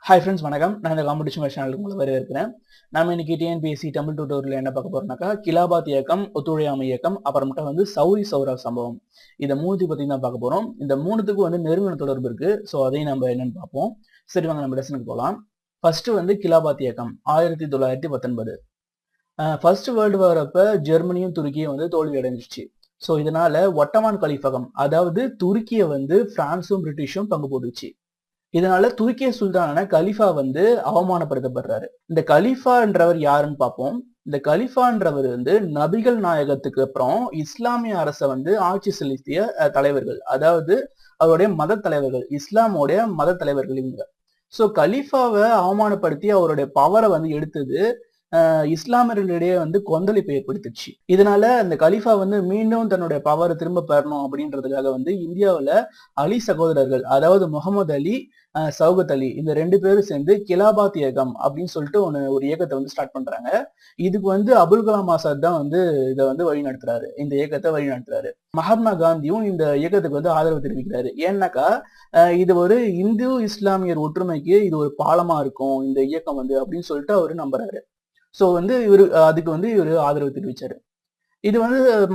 Hi friends, வணக்கம். நான் இந்த காம்படிஷன் சேனலுக்கு உங்களை வரவேற்கிறேன். நாம இன்னைக்கு டிஎன்பிஎஸ்சி தமிழ் டியூட்டோரியல் என்ன பார்க்க போறோம்னாக்கா, கிலாபாத் இயக்கம், ஒத்துழையாமை இயக்கம், அப்புறமேட்டா சௌரி சௌரா சம்பவம். இதை மூணுத்தையும் பத்தி தான் பார்க்க போறோம். இந்த மூணுத்துக்கும் நெருங்கின தொடர்பு இருக்கு. ஸோ அதையும் நம்ம என்னன்னு பார்ப்போம். சரி, வாங்க நம்ம லெசனுக்கு போகலாம். ஃபர்ஸ்ட் கிலாபாத் இயக்கம் 1919. ஃபர்ஸ்ட் வேர்ல்டு வார் அப்ப ஜெர்மனியும் துருக்கியும் தோல்வி அடைஞ்சிச்சு. ஸோ இதனால ஒட்டமான் கலிஃபகம், அதாவது துருக்கியை பிரான்சும் பிரிட்டிஷும் பங்கு போட்டுச்சு. இதனால துருக்கிய சுல்தானான கலிஃபா அவமானப்படுத்தப்படுறாரு. இந்த கலிஃபான்றவர் யாருன்னு பார்ப்போம். இந்த கலிஃபான்றவர் நபிகள் நாயகத்துக்கு அப்புறம் இஸ்லாமிய அரச ஆட்சி செலுத்திய தலைவர்கள், அதாவது அவருடைய மத தலைவர்கள், இஸ்லாமோடைய மத தலைவர்கள் இவங்க. சோ கலிஃபாவை அவமானப்படுத்தி அவருடைய பவரை எடுத்தது இஸ்லாமியர்களிடையே கொந்தளிப்பை ஏற்படுத்துச்சு. இதனால அந்த கலிஃபா மீண்டும் தன்னுடைய பவரை திரும்ப பெறணும் அப்படின்றதுக்காக இந்தியாவில அலி சகோதரர்கள், அதாவது முகமது அலி, சௌகத் அலி, இந்த ரெண்டு பேரும் சேர்ந்து கிலாபாத் இயக்கம் அப்படின்னு சொல்லிட்டு ஒரு இயக்கத்தை ஸ்டார்ட் பண்றாங்க. இதுக்கு அபுல் கலாம் ஆசாத் தான் இதை வழி நடத்துறாரு, இந்த இயக்கத்தை வழி நடத்துறாரு. மகாத்மா காந்தியும் இந்த இயக்கத்துக்கு ஆதரவு தெரிவிக்கிறாரு. ஏன்னாக்கா இது ஒரு இந்து இஸ்லாமியர் ஒற்றுமைக்கு இது ஒரு பாலமா இருக்கும் இந்த இயக்கம் அப்படின்னு சொல்லிட்டு அவரு நம்புறாரு. சோ இவரு அதுக்கு இவரு ஆதரவு தெரிவிச்சாரு. இது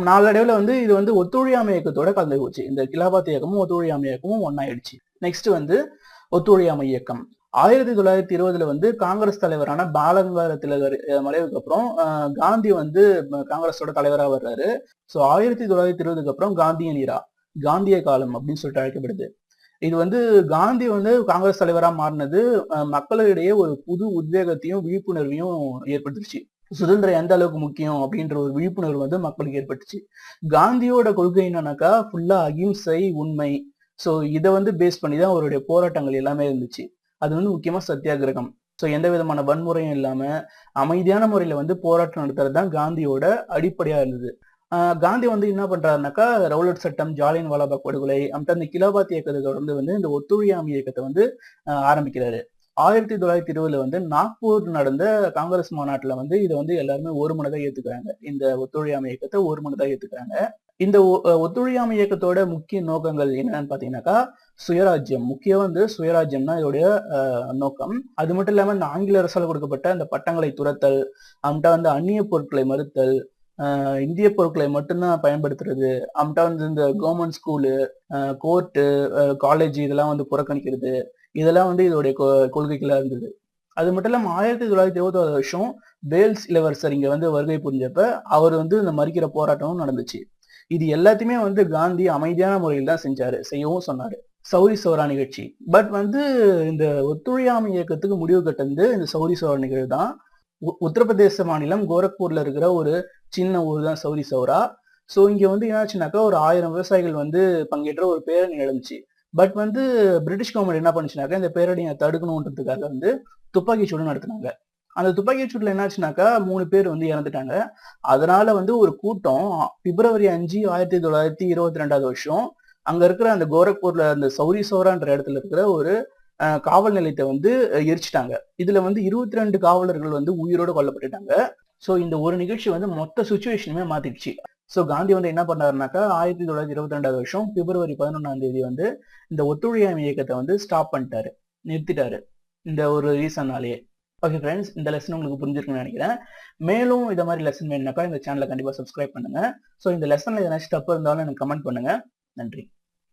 நாளடைவுல இது ஒத்துழையாமை இயக்கத்தோட கலந்து போச்சு. இந்த கிலாபாத் இயக்கமும் ஒத்துழையாமை இயக்கமும் ஒன்னாயிடுச்சு. நெக்ஸ்ட் ஒத்துழையாமை இயக்கம் 1920 காங்கிரஸ் தலைவரான பாலகங்காதர திலகர் மறைவுக்கு அப்புறம் காந்தி காங்கிரஸோட தலைவரா வர்றாரு. சோ 1920 அப்புறம் காந்தியன் இரா, காந்திய காலம் அப்படின்னு சொல்லிட்டு அழைக்கப்படுது. இது காந்தி காங்கிரஸ் தலைவரா மாறினது மக்களிடையே ஒரு புது உத்வேகத்தையும் விழிப்புணர்வையும் ஏற்படுத்துச்சு. சுதந்திரம் எந்த அளவுக்கு முக்கியம் அப்படின்ற ஒரு விழிப்புணர்வு மக்களுக்கு ஏற்பட்டுச்சு. காந்தியோட கொள்கை என்னன்னாக்கா ஃபுல்லா அகிம்சை, உண்மை. சோ இதை பேஸ் பண்ணி தான் அவருடைய போராட்டங்கள் எல்லாமே இருந்துச்சு. அது முக்கியமா சத்தியாகிரகம். சோ எந்த விதமான வன்முறையும் இல்லாம அமைதியான முறையில போராட்டம் நடத்துறது தான் காந்தியோட அடிப்படையா இருந்தது. காந்தி என்ன பண்றாருனாக்கா ரவுலட் சட்டம், ஜாலியன் வாலாபாக் படுகொலை, அந்த கிலாபாத் இயக்கத்தை தொடர்ந்து இந்த ஒத்துழையாமை இயக்கத்தை ஆரம்பிக்கிறாரு. 1920 நாக்பூர் நடந்த காங்கிரஸ் மாநாட்டுல இதை எல்லாருமே ஒரு மனதா ஏத்துக்கிறாங்க. இந்த ஒத்துழையாமை இயக்கத்தை ஒரு மனதா ஏத்துக்கிறாங்க. இந்த ஒத்துழையாமை இயக்கத்தோட முக்கிய நோக்கங்கள் என்னன்னு பாத்தீங்கன்னாக்கா சுயராஜ்யம். முக்கியம் சுயராஜ்யம் தான் இதோடைய நோக்கம். அது மட்டும் இல்லாம இந்த ஆங்கில அரசால் கொடுக்கப்பட்ட அந்த பட்டங்களை துரத்தல், அவன்கிட்ட அந்நிய பொருட்களை மறுத்தல், இந்திய பொருட்களை மட்டும்தான் பயன்படுத்துறது, அவன்கிட்ட இந்த கவர்மெண்ட் ஸ்கூலு, கோர்ட்டு, காலேஜ் இதெல்லாம் புறக்கணிக்கிறது, இதெல்லாம் இதோடைய கொள்கைகளா இருந்தது. அது மட்டும் இல்லாம 1926 வேல்ஸ் இளவரசர் இங்க வருகை புரிஞ்சப்ப அவர் இந்த மறிக்கிற போராட்டமும் நடந்துச்சு. இது எல்லாத்தையுமே காந்தி அமைதியான முறையில் தான் செய்யவும் சொன்னாரு. சௌரி சௌரா நிகழ்ச்சி. பட் இந்த ஒத்துழையாமை இயக்கத்துக்கு முடிவு கட்டது இந்த சௌரி சௌரா நிகழ்வு தான். உத்தரப்பிரதேச மாநிலம் கோரக்பூர்ல இருக்கிற ஒரு சின்ன ஊர் தான் சௌரி சௌரா. சோ இங்க என்னாச்சுனாக்கா ஒரு 1000 விவசாயிகள் பங்கேற்ற ஒரு பேரணி நடந்துச்சு. பட் பிரிட்டிஷ் கவர்மெண்ட் என்ன பண்ணுச்சுனாக்கா இந்த பேரணியை தடுக்கணுன்றதுக்காக துப்பாக்கி சூடு நடத்தினாங்க. அந்த துப்பாக்கி சூடுல என்னாச்சுனாக்கா 3 பேர் இறந்துட்டாங்க. அதனால ஒரு கூட்டம் பிப்ரவரி 5, 1922 அங்க இருக்கிற அந்த கோரக்பூர்ல அந்த சௌரி சௌரான்ற இடத்துல இருக்கிற ஒரு காவல் நிலையத்தை எரிச்சிட்டாங்க. இதுல 22 காவலர்கள் உயிரோடு கொல்லப்பட்டுட்டாங்க. சோ இந்த ஒரு நிகழ்ச்சி மொத்த சுச்சுவேஷனுமே மாத்திடுச்சு. சோ காந்தி என்ன பண்ணாருனாக்கா 1922 பிப்ரவரி 11 இந்த ஒத்துழையாமை இயக்கத்தை ஸ்டாப் பண்ணிட்டாரு, நிறுத்திட்டாரு. இந்த ஒரு ரீசன்னாலேயே. ஓகே ஃப்ரெண்ட்ஸ், இந்த லெசன் உங்களுக்கு புரிஞ்சிருக்குன்னு நினைக்கிறேன். மேலும் இந்த மாதிரி லெசன் வேணும்னாக்கா இந்த சேனலை கண்டிப்பா சப்ஸ்கிரைப் பண்ணுங்க. சோ இந்த லெசன்ல ஏதாச்சும் தப்பு இருந்தாலும் எனக்கு கமெண்ட் பண்ணுங்க. நன்றி.